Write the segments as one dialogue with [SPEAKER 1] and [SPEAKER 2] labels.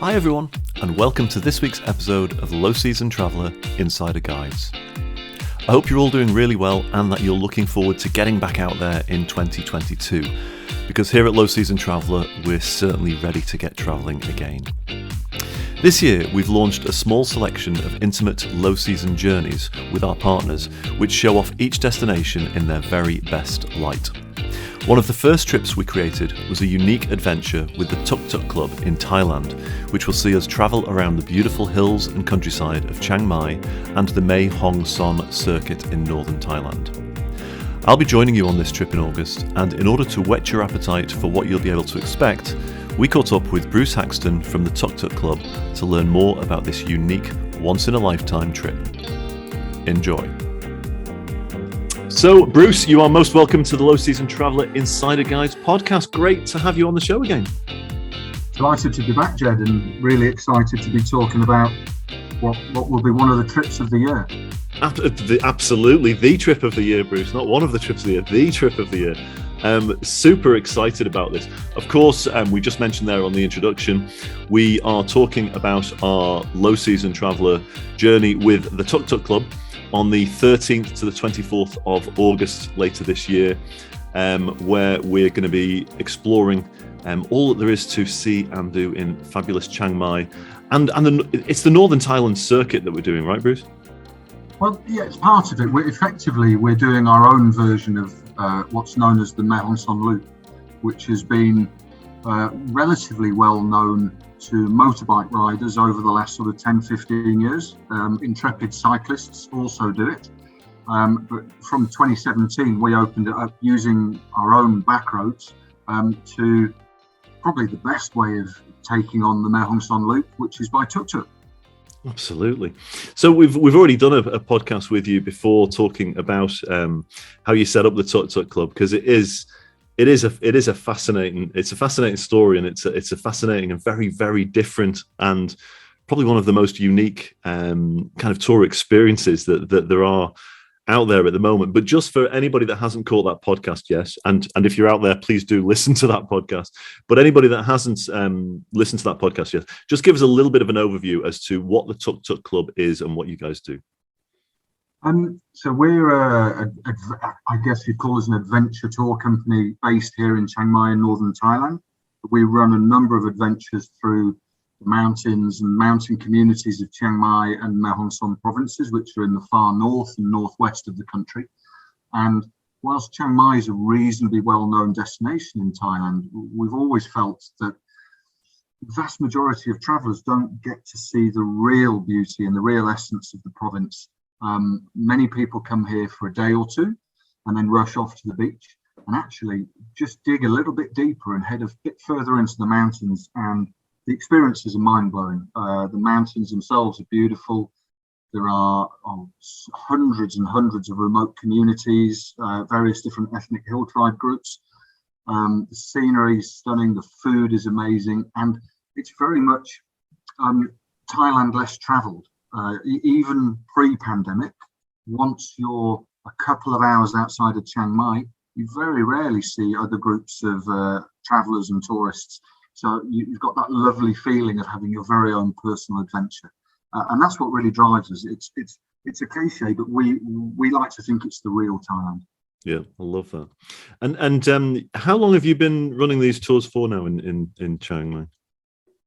[SPEAKER 1] Hi everyone, and welcome to this week's episode of Low Season Traveller Insider Guides. I hope you're all doing really well and that you're looking forward to getting back out there in 2022, because here at Low Season Traveller we're certainly ready to get travelling again. This year we've launched a small selection of intimate low season journeys with our partners, which show off each destination in their very best light. One of the first trips we created was a unique adventure with the Tuk Tuk Club in Thailand, which will see us travel around the beautiful hills and countryside of Chiang Mai and the Mae Hong Son Circuit in Northern Thailand. I'll be joining you on this trip in August, and in order to whet your appetite for what you'll be able to expect, we caught up with Bruce Haxton from the Tuk Tuk Club to learn more about this unique, once-in-a-lifetime trip. Enjoy. So, Bruce, you are most welcome to the Low Season Traveller Insider Guides podcast. Great to have you on the show again.
[SPEAKER 2] Delighted to be back, Jed, and really excited to be talking about what will be one of the trips of the year.
[SPEAKER 1] Absolutely, the trip of the year, Bruce. Not one of the trips of the year, the trip of the year. Super excited about this. Of course, we just mentioned there on the introduction, we are talking about our Low Season Traveller journey with the Tuk Tuk Club on the 13th to the 24th of August later this year, where we're going to be exploring all that there is to see and do in fabulous Chiang Mai. And it's the Northern Thailand circuit that we're doing, right, Bruce?
[SPEAKER 2] Well, yeah, it's part of it. We're doing our own version of what's known as the Mae Hong Son Loop, which has been relatively well known to motorbike riders over the last sort of 10-15 years. Intrepid cyclists also do it. But from 2017, we opened it up using our own back roads to probably the best way of taking on the Mae Hong Son Loop, which is by tuk-tuk.
[SPEAKER 1] Absolutely. So we've already done a podcast with you before talking about how you set up the Tuk Tuk Club, because it is a fascinating story, and it's a fascinating and very, very different and probably one of the most unique kind of tour experiences that there are out there at the moment. But just for anybody that hasn't caught that podcast yet, and if you're out there, please do listen to that podcast. But anybody that hasn't listened to that podcast yet, just give us a little bit of an overview as to what the Tuk Tuk Club is and what you guys do.
[SPEAKER 2] So we're, I guess you'd call us an adventure tour company based here in Chiang Mai in Northern Thailand. We run a number of adventures through the mountains and mountain communities of Chiang Mai and Mae Hong Son provinces, which are in the far north and northwest of the country. And whilst Chiang Mai is a reasonably well-known destination in Thailand, we've always felt that the vast majority of travellers don't get to see the real beauty and the real essence of the province. Many people come here for a day or two and then rush off to the beach, and actually just dig a little bit deeper and head a bit further into the mountains, and the experiences are mind-blowing. The mountains themselves are beautiful. There are hundreds and hundreds of remote communities, various different ethnic hill tribe groups. The scenery is stunning, the food is amazing, and it's very much Thailand less travelled. Even pre-pandemic, once you're a couple of hours outside of Chiang Mai, you very rarely see other groups of travellers and tourists. So you've got that lovely feeling of having your very own personal adventure, and that's what really drives us. It's a cliche, but we like to think it's the real Thailand.
[SPEAKER 1] Yeah, I love that. And how long have you been running these tours for now in Chiang Mai?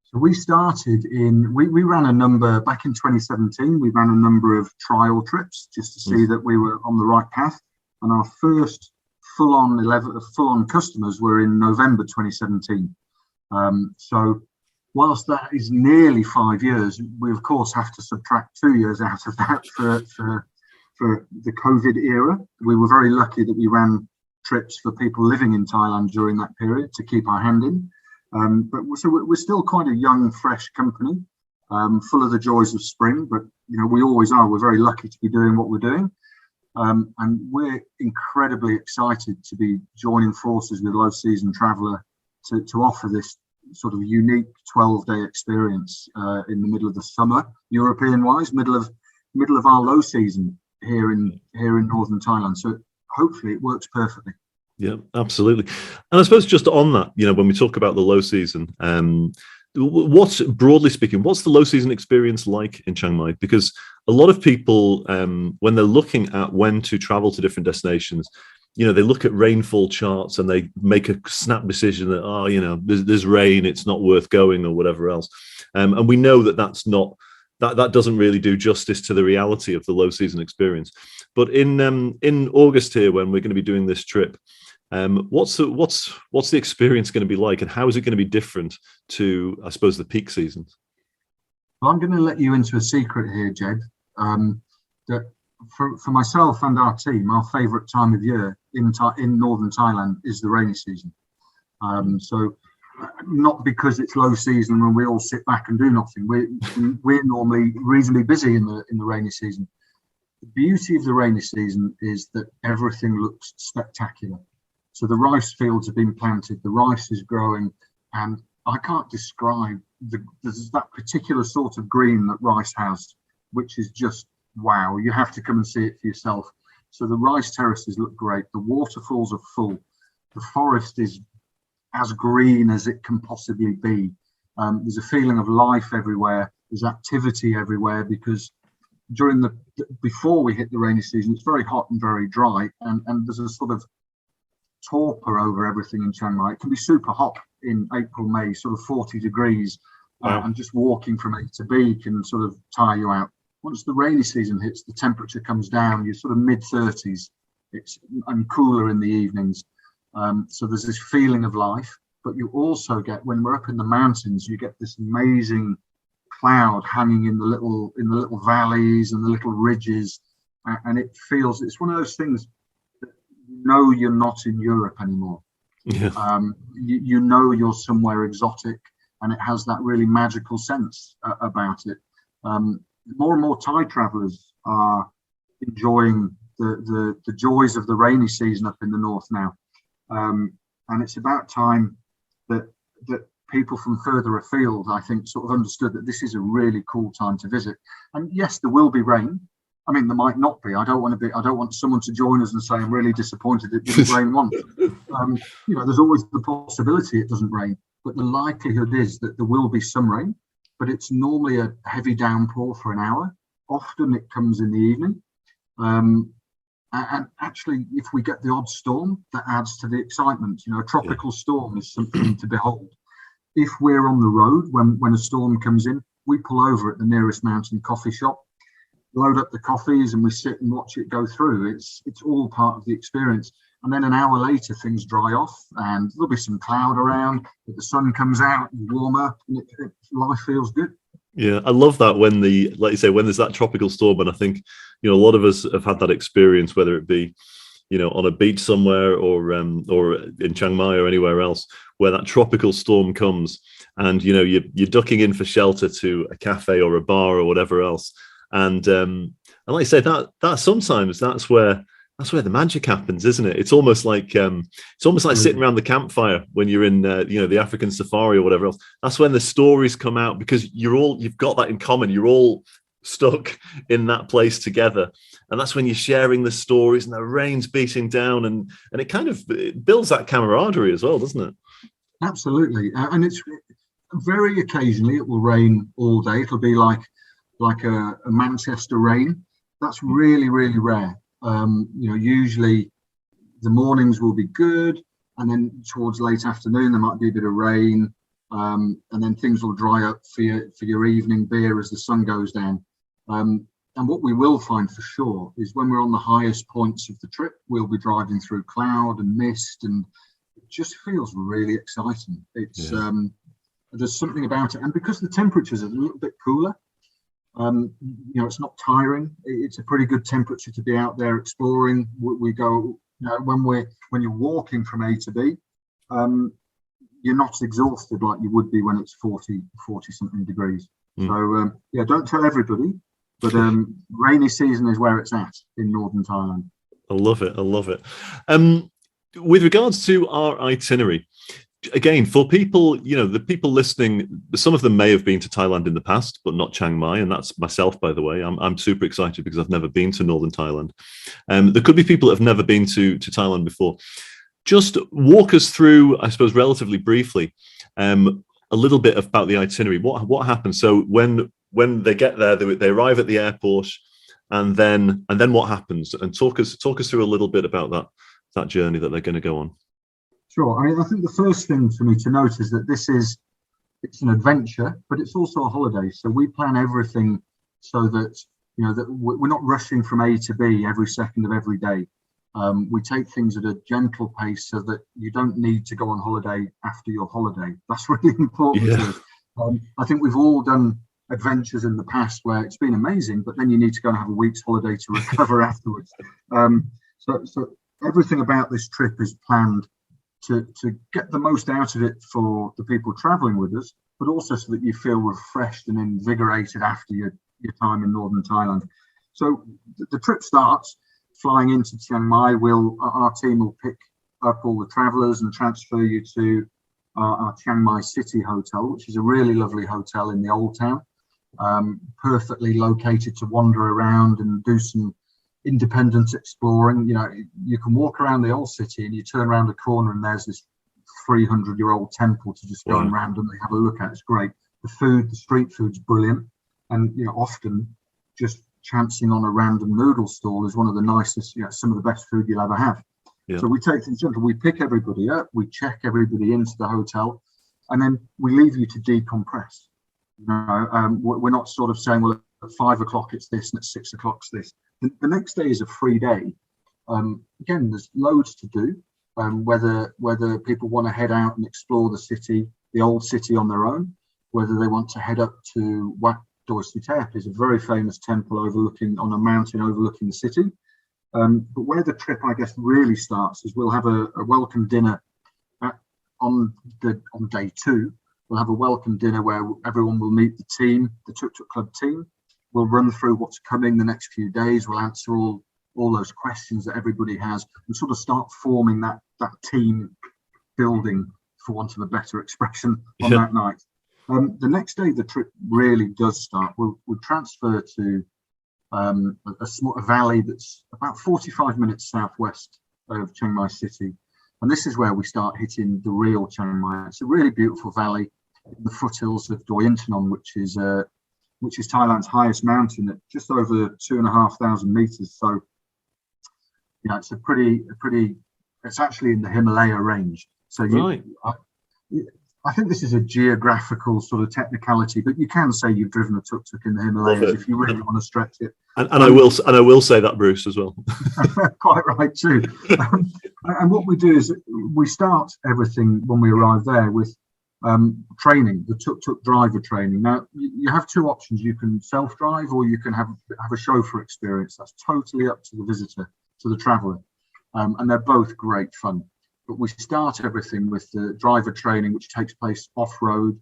[SPEAKER 2] So we started we ran a number back in 2017. We ran a number of trial trips just to see that we were on the right path. And our first full-on customers were in November 2017. So whilst that is nearly 5 years, we of course have to subtract 2 years out of that for the COVID era. We were very lucky that we ran trips for people living in Thailand during that period to keep our hand in. But we're still quite a young, fresh company, full of the joys of spring. But we always are. We're very lucky to be doing what we're doing, and we're incredibly excited to be joining forces with Low Season Traveller to offer this sort of unique 12-day experience in the middle of the summer, European-wise, middle of our low season here in Northern Thailand. So hopefully it works perfectly.
[SPEAKER 1] Yeah, absolutely. And I suppose just on that, when we talk about the low season, what's, broadly speaking, what's the low season experience like in Chiang Mai? Because a lot of people, when they're looking at when to travel to different destinations, they look at rainfall charts and they make a snap decision that, there's rain, it's not worth going, or whatever else. And we know that that doesn't really do justice to the reality of the low season experience. But in August here, when we're going to be doing this trip, what's the experience going to be like, and how is it going to be different to, I suppose, the peak seasons?
[SPEAKER 2] Well, I'm going to let you into a secret here, Jed. That for myself and our team, our favourite time of year in Northern Thailand is the rainy season. So not because it's low season when we all sit back and do nothing. We're normally reasonably busy in the rainy season. The beauty of the rainy season is that everything looks spectacular. So the rice fields have been planted, the rice is growing, and I can't describe there's that particular sort of green that rice has, which is just wow. You have to come and see it for yourself. So the rice terraces look great. The waterfalls are full. The forest is as green as it can possibly be. There's a feeling of life everywhere. There's activity everywhere, because before we hit the rainy season, it's very hot and very dry, and there's a sort of torpor over everything in Chiang Mai. It can be super hot in April, May, sort of 40 degrees. Wow. And just walking from A to B can sort of tire you out. Once the rainy season hits, the temperature comes down. You're sort of mid-30s. And cooler in the evenings. So there's this feeling of life. But you also get, when we're up in the mountains, you get this amazing cloud hanging in the little valleys and the little ridges, and it's one of those things that you're not in Europe anymore. Yeah. You're somewhere exotic, and it has that really magical sense about it. More and more Thai travelers are enjoying the joys of the rainy season up in the north now, and it's about time that people from further afield, I think, sort of understood that this is a really cool time to visit. And yes, there will be rain. I mean, there might not be. I don't want someone to join us and say, I'm really disappointed it didn't rain once. There's always the possibility it doesn't rain, but the likelihood is that there will be some rain, but it's normally a heavy downpour for an hour. Often it comes in the evening. And actually, if we get the odd storm, that adds to the excitement. A tropical storm is something to behold. If we're on the road, when a storm comes in, we pull over at the nearest mountain coffee shop, load up the coffees, and we sit and watch it go through. It's all part of the experience. And then an hour later, things dry off, and there'll be some cloud around, but the sun comes out, warmer, and life feels good.
[SPEAKER 1] Yeah, I love that when like you say, when there's that tropical storm, and I think, a lot of us have had that experience, whether it be, on a beach somewhere or in Chiang Mai or anywhere else, where that tropical storm comes, and you're ducking in for shelter to a cafe or a bar or whatever else, and like I say, that sometimes that's where the magic happens, isn't it? It's almost like sitting around the campfire when you're in the African safari or whatever else. That's when the stories come out, because you've got that in common. You're all stuck in that place together, and that's when you're sharing the stories, and the rain's beating down, and it kind of builds that camaraderie as well, doesn't it?
[SPEAKER 2] Absolutely. And it's very occasionally it will rain all day. It'll be like a Manchester rain. That's really, really rare. Usually the mornings will be good, and then towards late afternoon there might be a bit of rain, and then things will dry up for your evening beer as the sun goes down. And what we will find for sure is when we're on the highest points of the trip, we'll be driving through cloud and mist, and it just feels really exciting. It's there's something about it, and because the temperatures are a little bit cooler, it's not tiring. It's a pretty good temperature to be out there exploring. We go, when you're walking from A to B, you're not exhausted like you would be when it's 40 something degrees. So don't tell everybody, but rainy season is where it's at in Northern Thailand.
[SPEAKER 1] I love it. With regards to our itinerary, again, for people, the people listening, some of them may have been to Thailand in the past, but not Chiang Mai, and that's myself, by the way. I'm super excited because I've never been to Northern Thailand. There could be people that have never been to Thailand before. Just walk us through, I suppose, relatively briefly, a little bit about the itinerary. What happens? So when they get there, they arrive at the airport, and then what happens? And talk us through a little bit about that journey that they're going to go on.
[SPEAKER 2] Sure. I mean, I think the first thing for me to note is that it's an adventure, but it's also a holiday. So we plan everything so that, that we're not rushing from A to B every second of every day. We take things at a gentle pace so that you don't need to go on holiday after your holiday. That's really important to us. I think we've all done adventures in the past where it's been amazing, but then you need to go and have a week's holiday to recover afterwards. So everything about this trip is planned to get the most out of it for the people traveling with us, but also so that you feel refreshed and invigorated after your time in Northern Thailand. So the trip starts flying into Chiang Mai. Our team will pick up all the travellers and transfer you to our Chiang Mai City Hotel, which is a really lovely hotel in the old town, perfectly located to wander around and do some independent exploring. You can walk around the old city and you turn around a corner and there's this 300-year-old temple to just go and randomly have a look at. It's great. The street food's brilliant, and often just chancing on a random noodle stall is one of the nicest, some of the best food you'll ever have. So we take things gentle. We pick everybody up, we check everybody into the hotel, and then we leave you to decompress. We're not sort of saying, well, at 5 o'clock it's this and at 6 o'clock it's this. The next day is a free day. Again, there's loads to do. Whether people want to head out and explore the old city on their own, whether they want to head up to Wat Doi Suthep, is a very famous temple on a mountain overlooking the city. But where the trip, I guess, really starts is we'll have a welcome dinner on day 2. We'll have a welcome dinner where everyone will meet the team, the Tuk Tuk Club team. We'll run through what's coming the next few days. We'll answer all those questions that everybody has and sort of start forming that team building, for want of a better expression, on that night. The next day, the trip really does start. We'll transfer to a small valley that's about 45 minutes southwest of Chiang Mai City. And this is where we start hitting the real Chiang Mai. It's a really beautiful valley in the foothills of Doi Inthanon, which is Thailand's highest mountain at just over 2,500 meters. So, it's it's actually in the Himalaya range. So I think this is a geographical sort of technicality, but you can say you've driven a tuk-tuk in the Himalayas if you really want to stretch it.
[SPEAKER 1] And I will say that, Bruce, as well.
[SPEAKER 2] Quite right too. And what we do is we start everything when we arrive there with training, the tuk-tuk driver training. Now you have two options: you can self-drive, or you can have a chauffeur experience. That's totally up to the visitor, to the traveller, and they're both great fun. But we start everything with the driver training, which takes place off-road,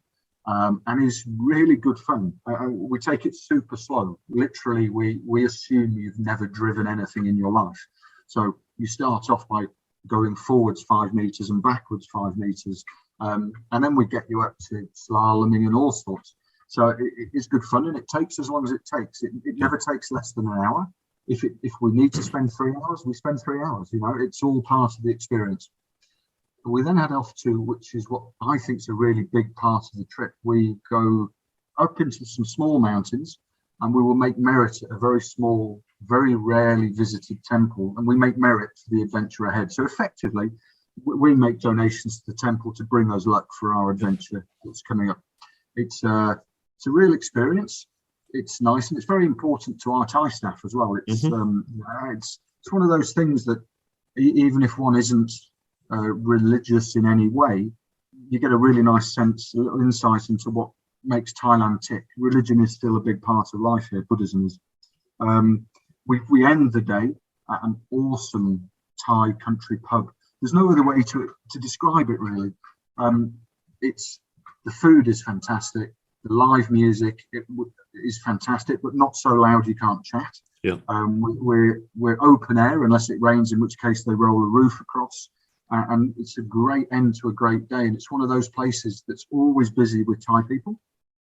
[SPEAKER 2] and is really good fun. We take it super slow. Literally, we assume you've never driven anything in your life. So you start off by going forwards 5 meters and backwards 5 meters, and then we get you up to slaloming and all sorts. So it's good fun, and it takes as long as it takes. It never takes less than an hour. If we need to spend 3 hours, we spend 3 hours. It's all part of the experience. We then head off to, which is what I think is a really big part of the trip. We go up into some small mountains, and we will make merit at a very small, very rarely visited temple, and we make merit for the adventure ahead. So effectively, we make donations to the temple to bring us luck for our adventure that's coming up. It's a real experience. It's nice, and it's very important to our Thai staff as well. It's it's one of those things that even if one isn't religious in any way, you get a really nice sense, a little insight into what makes Thailand tick. Religion is still a big part of life here. Buddhism is. We end the day at an awesome Thai country pub. There's no other way to describe it really. The food is fantastic. The live music is fantastic, but not so loud you can't chat. We're open air unless it rains, in which case they roll a roof across. And it's a great end to a great day. And it's one of those places that's always busy with Thai people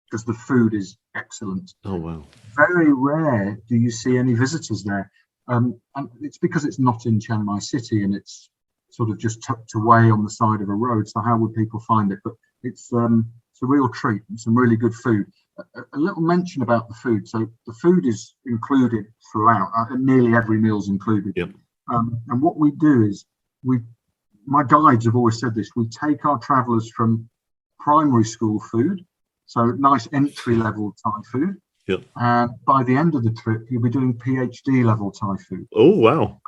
[SPEAKER 2] because the food is excellent.
[SPEAKER 1] Oh, wow.
[SPEAKER 2] Very rare do you see any visitors there. And it's because it's not in Chiang Mai City and it's sort of just tucked away on the side of a road. So how would people find it? But it's it's a real treat and some really good food. A little mention about the food. So the food is included throughout. Nearly every meal's included.
[SPEAKER 1] Yep.
[SPEAKER 2] And what we do is my guides have always said this, we take our travellers from primary school food, so nice entry level Thai food.
[SPEAKER 1] Yep.
[SPEAKER 2] And by the end of the trip, you'll be doing PhD level Thai food.
[SPEAKER 1] Oh, wow.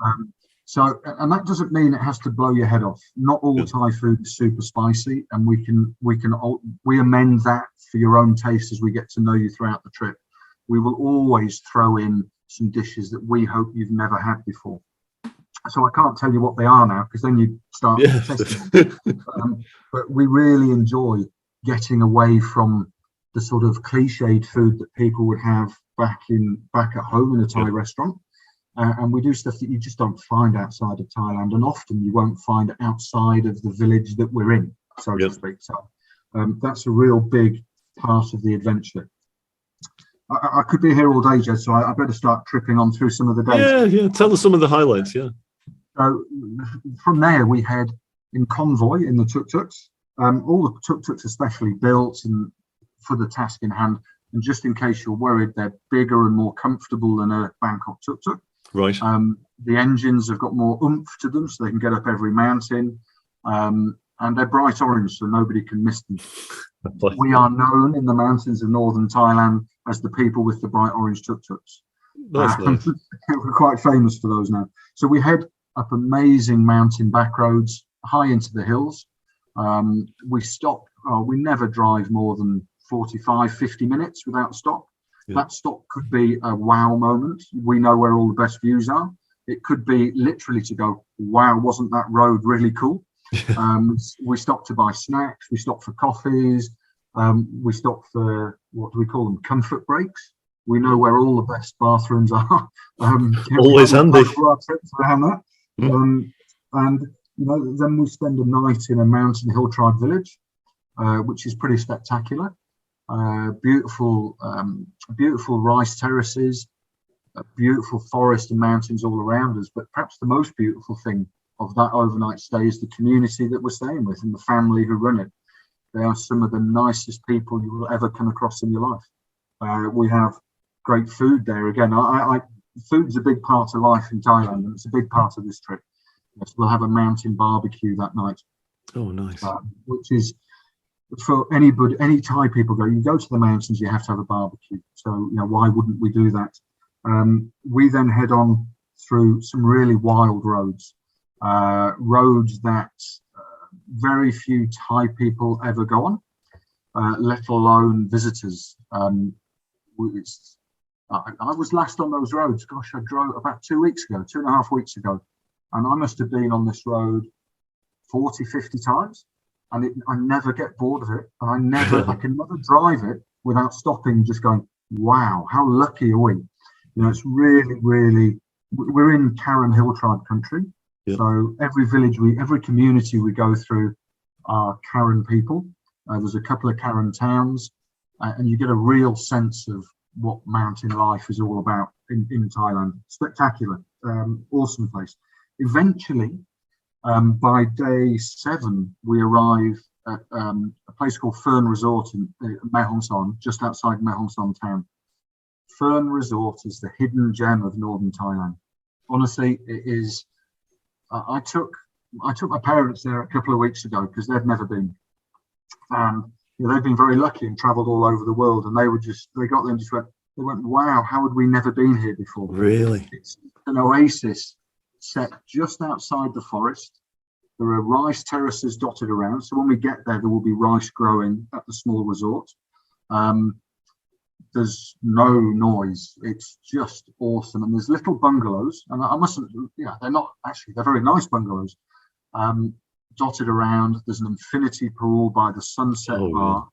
[SPEAKER 2] So, and that doesn't mean it has to blow your head off. Not all Thai food is super spicy, and we amend that for your own taste as we get to know you throughout the trip. We will always throw in some dishes that we hope you've never had before. So I can't tell you what they are now, because then you start testing. But we really enjoy getting away from the sort of cliched food that people would have back at home in a Thai restaurant. And we do stuff that you just don't find outside of Thailand, and often you won't find outside of the village that we're in, so to speak. So that's a real big part of the adventure. I could be here all day, Jed, so I better start tripping on through some of the days.
[SPEAKER 1] Yeah. Tell us some of the highlights,
[SPEAKER 2] So from there, we head in convoy in the tuk-tuks. All the tuk-tuks are specially built and for the task in hand. And just in case you're worried, they're bigger and more comfortable than a Bangkok tuk-tuk.
[SPEAKER 1] Right.
[SPEAKER 2] The engines have got more oomph to them, so they can get up every mountain. And they're bright orange, so nobody can miss them. We are known in the mountains of northern Thailand as the people with the bright orange tuk-tuks.
[SPEAKER 1] That's nice.
[SPEAKER 2] We're quite famous for those now. So we head up amazing mountain back roads, high into the hills. We stop. We never drive more than 45, 50 minutes without stop. That stop could be a wow moment. We know where all the best views are. It could be literally to go, wow, wasn't that road really cool? We stop to buy snacks. We stop for coffees. We stop for, what do we call them? Comfort breaks. We know where all the best bathrooms are.
[SPEAKER 1] Always handy.
[SPEAKER 2] Around that. And then we spend a night in a mountain hill tribe village, which is pretty spectacular. Beautiful rice terraces, a beautiful forest and mountains all around us. But perhaps the most beautiful thing of that overnight stay is the community that we're staying with and the family who run it. They are some of the nicest people you will ever come across in your life. We have great food there. Again, food's a big part of life in Thailand, and it's a big part of this trip. Yes, we'll have a mountain barbecue that night.
[SPEAKER 1] Oh, nice.
[SPEAKER 2] Which is, for anybody, any Thai people you go to the mountains, you have to have a barbecue. So, why wouldn't we do that? We then head on through some really wild roads that very few Thai people ever go on, let alone visitors. I was last on those roads. Gosh, I drove about 2.5 weeks ago. And I must have been on this road 40, 50 times. And I never get bored of it. And I can never drive it without stopping, just going, wow, how lucky are we? It's really, really, we're in Karen Hill Tribe country. Yep. So every community we go through are Karen people. There's a couple of Karen towns, and you get a real sense of what mountain life is all about in Thailand. Spectacular, awesome place. Eventually, by day 7, we arrive at a place called Fern Resort in Mae Hong Son, just outside Mae Hong Son town. Fern Resort is the hidden gem of northern Thailand. Honestly, it is. I took my parents there a couple of weeks ago because they'd never been, and they've been very lucky and travelled all over the world. And they got there and they went, wow, how had we never been here before?
[SPEAKER 1] Really?
[SPEAKER 2] It's an oasis set just outside the forest. There are rice terraces dotted around. So when we get there will be rice growing at the small resort. There's no noise. It's just awesome. And there's little bungalows. And they're very nice bungalows. Dotted around. There's an infinity pool by the Sunset Bar.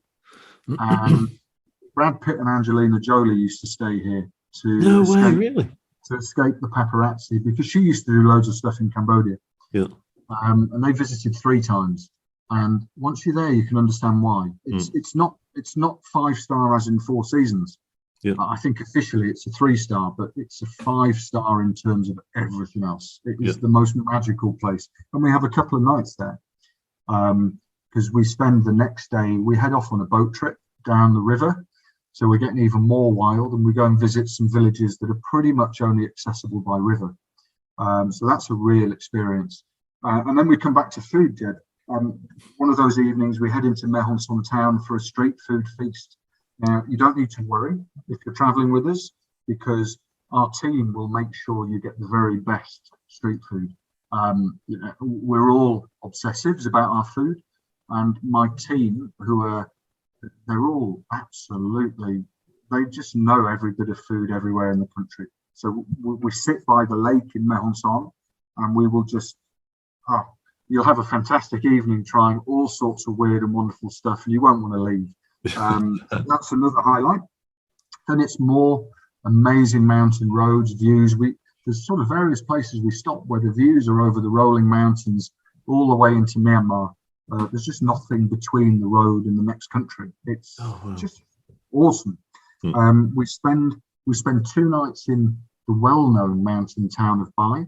[SPEAKER 2] Yeah. And Brad Pitt and Angelina Jolie used to stay here to escape the paparazzi, because she used to do loads of stuff in Cambodia.
[SPEAKER 1] Yeah.
[SPEAKER 2] And they visited 3 times. And once you're there, you can understand why. It's not 5-star as in 4 seasons. Yeah. I think officially it's a 3-star, but it's a 5-star in terms of everything else. It is the most magical place. And we have a couple of nights there. because we spend the next day, we head off on a boat trip down the river. So we're getting even more wild, and we go and visit some villages that are pretty much only accessible by river. So that's a real experience. And then we come back to food, Jed. One of those evenings, we head into Mae Hong Son town for a street food feast. Now, you don't need to worry if you're traveling with us, because our team will make sure you get the very best street food. We're all obsessives about our food, and my team, they're all absolutely, they just know every bit of food everywhere in the country. So we sit by the lake in Mae Hong Son, and we will just, you'll have a fantastic evening trying all sorts of weird and wonderful stuff, and you won't want to leave. That's another highlight. Then it's more amazing mountain roads, views. There's sort of various places we stop where the views are over the rolling mountains all the way into Myanmar. There's just nothing between the road and the next country. It's just awesome. We spend 2 nights in the well-known mountain town of Bai.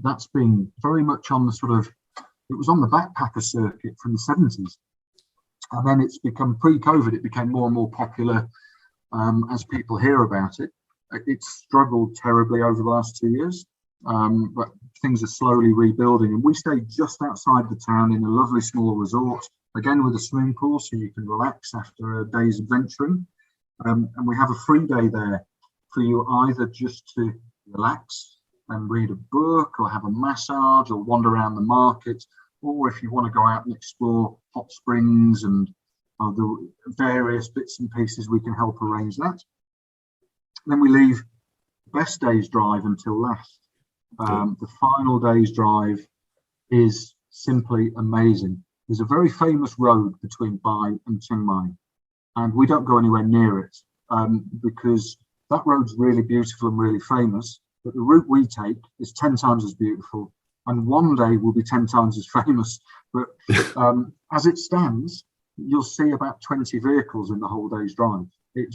[SPEAKER 2] That's been very much on the it was on the backpacker circuit from the 70s. And then it's become, pre-COVID, it became more and more popular as people hear about it. It's struggled terribly over the last 2 years, but things are slowly rebuilding. And we stay just outside the town in a lovely small resort, again with a swimming pool, so you can relax after a day's adventuring. And we have a free day there for you either just to relax and read a book or have a massage or wander around the market, or if you want to go out and explore hot springs and the various bits and pieces, we can help arrange that. Then we leave best day's drive until last. The final day's drive is simply amazing. There's a very famous road between Bai and Chiang Mai, and we don't go anywhere near it because that road's really beautiful and really famous, but the route we take is 10 times as beautiful, and one day will be 10 times as famous. But as it stands, you'll see about 20 vehicles in the whole day's drive.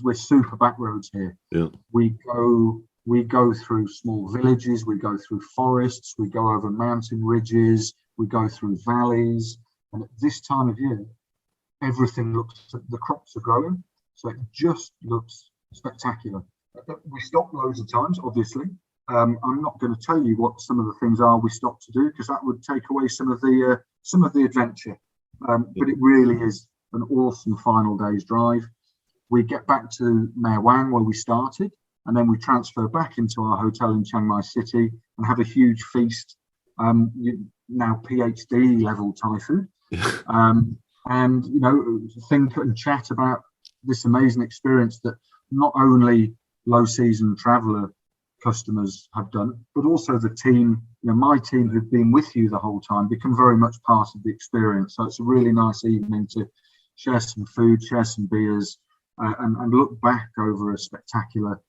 [SPEAKER 2] We're super back roads here.
[SPEAKER 1] Yeah.
[SPEAKER 2] We go through small villages, we go through forests, we go over mountain ridges, we go through valleys, and at this time of year, everything the crops are growing, so it just looks spectacular. We stop loads of times, obviously. I'm not going to tell you what some of the things are we stop to do, because that would take away some of the adventure. But it really is an awesome final day's drive. We get back to Mae Wang where we started, and then we transfer back into our hotel in Chiang Mai City and have a huge feast. Now PhD level Thai food, and think and chat about this amazing experience that not only low season traveller customers have done, but also the team, my team who've been with you the whole time, become very much part of the experience. So it's a really nice evening to share some food, share some beers, and look back over a spectacular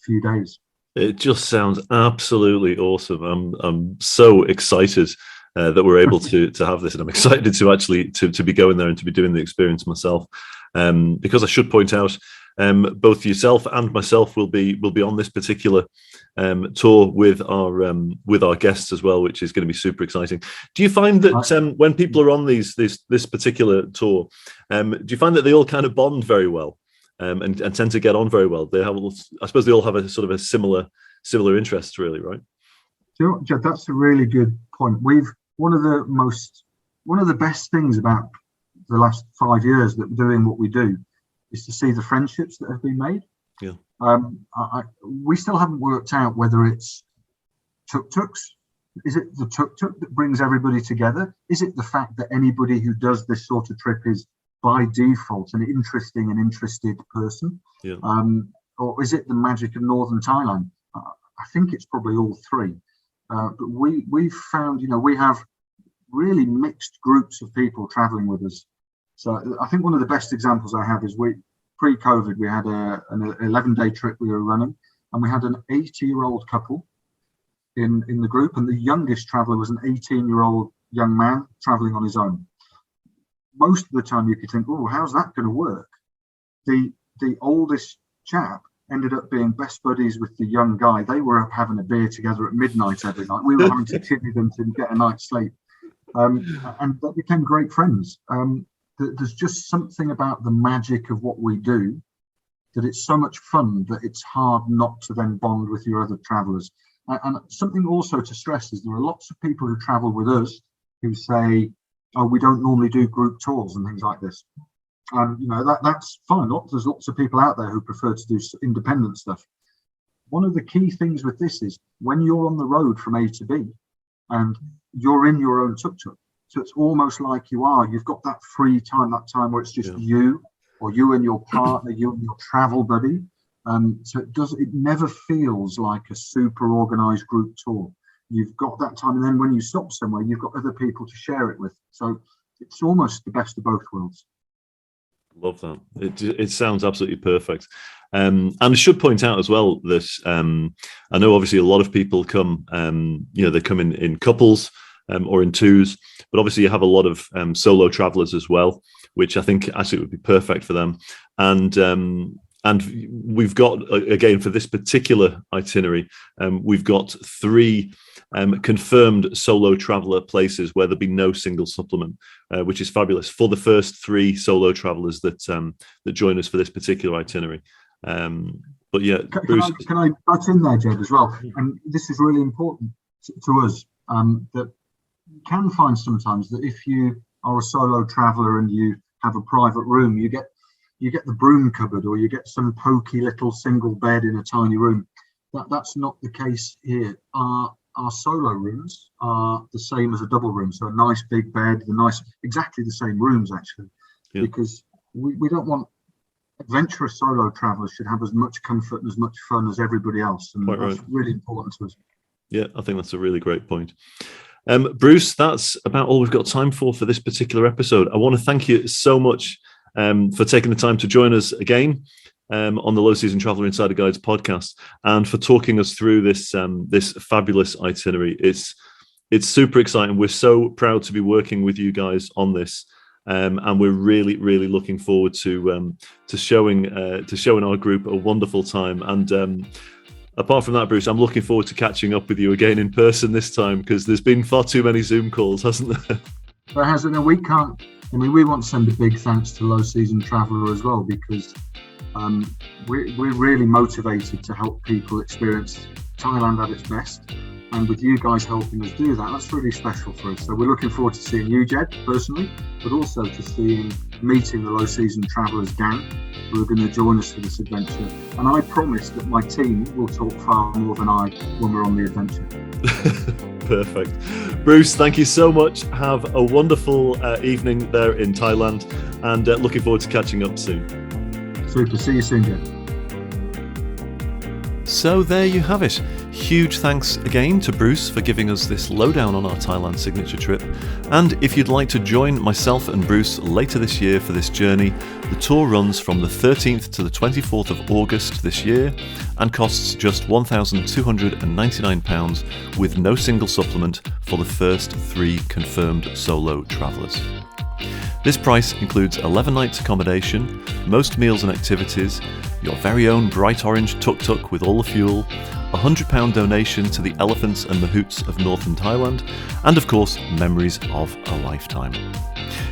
[SPEAKER 2] few days.
[SPEAKER 1] It just sounds absolutely awesome. I'm so excited that we're able to have this, and I'm excited to actually to be going there and to be doing the experience myself. Because I should point out, both yourself and myself will be on this particular tour with our guests as well, which is going to be super exciting. Do you find that when people are on this particular tour, do you find that they all kind of bond very well and tend to get on very well? I suppose they all have a sort of a similar interests, really, right?
[SPEAKER 2] Sure, Jed, that's a really good point. One of the best things about the last 5 years that we're doing what we do is to see the friendships that have been made.
[SPEAKER 1] Yeah.
[SPEAKER 2] We still haven't worked out whether it's tuk-tuks. Is it the tuk-tuk that brings everybody together? Is it the fact that anybody who does this sort of trip is by default an interesting and interested person?
[SPEAKER 1] Yeah.
[SPEAKER 2] Or is it the magic of Northern Thailand? I think it's probably all three. But we've found, we have really mixed groups of people traveling with us. So I think one of the best examples I have is pre-COVID, we had an 11-day trip we were running, and we had an 80-year-old couple in the group, and the youngest traveller was an 18-year-old young man travelling on his own. Most of the time you could think, oh, how's that going to work? The oldest chap ended up being best buddies with the young guy. They were up having a beer together at midnight every night. We were having to chivvy them to get a night's sleep. And they became great friends. There's just something about the magic of what we do, that it's so much fun that it's hard not to then bond with your other travellers. And something also to stress is there are lots of people who travel with us who say, oh, we don't normally do group tours and things like this. That's fine. There's lots of people out there who prefer to do independent stuff. One of the key things with this is when you're on the road from A to B and you're in your own tuk-tuk, so it's almost like you've got that free time, that time where it's just you, or you and your partner, you and your travel buddy. So it never feels like a super organized group tour. You've got that time, and then when you stop somewhere, you've got other people to share it with. So it's almost the best of both worlds.
[SPEAKER 1] Love that. It sounds absolutely perfect. And I should point out as well that I know obviously a lot of people come, they come in couples or in twos, but obviously you have a lot of solo travelers as well, which I think actually would be perfect for them. And we've got, again, for this particular itinerary, we've got 3 confirmed solo traveller places where there'll be no single supplement, which is fabulous for the first 3 solo travellers that join us for this particular itinerary. But yeah, Bruce,
[SPEAKER 2] can I butt in there, Jed, as well? And this is really important to us, that you can find sometimes that if you are a solo traveller and you have a private room, you get the broom cupboard, or you get some pokey little single bed in a tiny room. That's not the case here. Our solo rooms are the same as a double room, so a nice big bed, exactly the same rooms actually, because we don't want adventurous solo travellers should have as much comfort and as much fun as everybody else, and that's really important to us.
[SPEAKER 1] Yeah, I think that's a really great point. Bruce, that's about all we've got time for this particular episode. I want to thank you so much for taking the time to join us again on the Low Season Traveller Insider Guides podcast, and for talking us through this fabulous itinerary. It's super exciting. We're so proud to be working with you guys on this, and we're really, really looking forward to showing our group a wonderful time. And apart from that, Bruce, I'm looking forward to catching up with you again in person this time, because there's been far too many Zoom calls, hasn't there?
[SPEAKER 2] There hasn't. We can't. I mean, we want to send a big thanks to Low Season Traveller as well, because we're really motivated to help people experience Thailand at its best. And with you guys helping us do that, that's really special for us. So we're looking forward to seeing you, Jed, personally, but also to meeting the Low Season Travellers gang who are going to join us for this adventure. And I promise that my team will talk far more than I when we're on the adventure.
[SPEAKER 1] Perfect. Bruce, thank you so much. Have a wonderful evening there in Thailand, and looking forward to catching up soon.
[SPEAKER 2] Super. See you soon, Jed.
[SPEAKER 1] So there you have it. Huge thanks again to Bruce for giving us this lowdown on our Thailand signature trip. And if you'd like to join myself and Bruce later this year for this journey, the tour runs from the 13th to the 24th of August this year and costs just £1,299 with no single supplement for the first 3 confirmed solo travellers. This price includes 11 nights accommodation, most meals and activities, your very own bright orange tuk-tuk with all the fuel, a £100 donation to the elephants and mahouts of Northern Thailand, and of course, memories of a lifetime.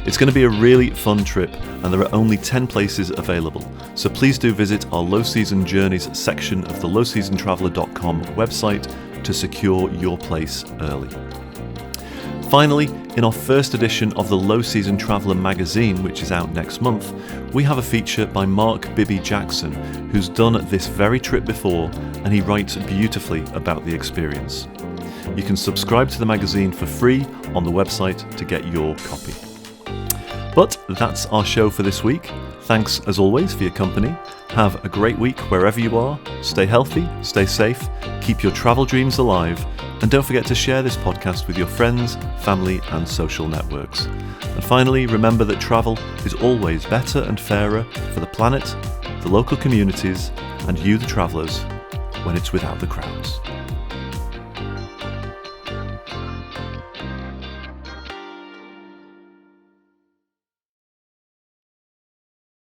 [SPEAKER 1] It's going to be a really fun trip, and there are only 10 places available, so please do visit our Low Season Journeys section of the lowseasontraveller.com website to secure your place early. Finally, in our first edition of the Low Season Traveller magazine, which is out next month, we have a feature by Mark Bibby Jackson, who's done this very trip before, and he writes beautifully about the experience. You can subscribe to the magazine for free on the website to get your copy. But that's our show for this week. Thanks as always for your company. Have a great week wherever you are. Stay healthy, stay safe, keep your travel dreams alive, and don't forget to share this podcast with your friends, family, and social networks. And finally, remember that travel is always better and fairer for the planet, the local communities, and you, the travellers, when it's without the crowds.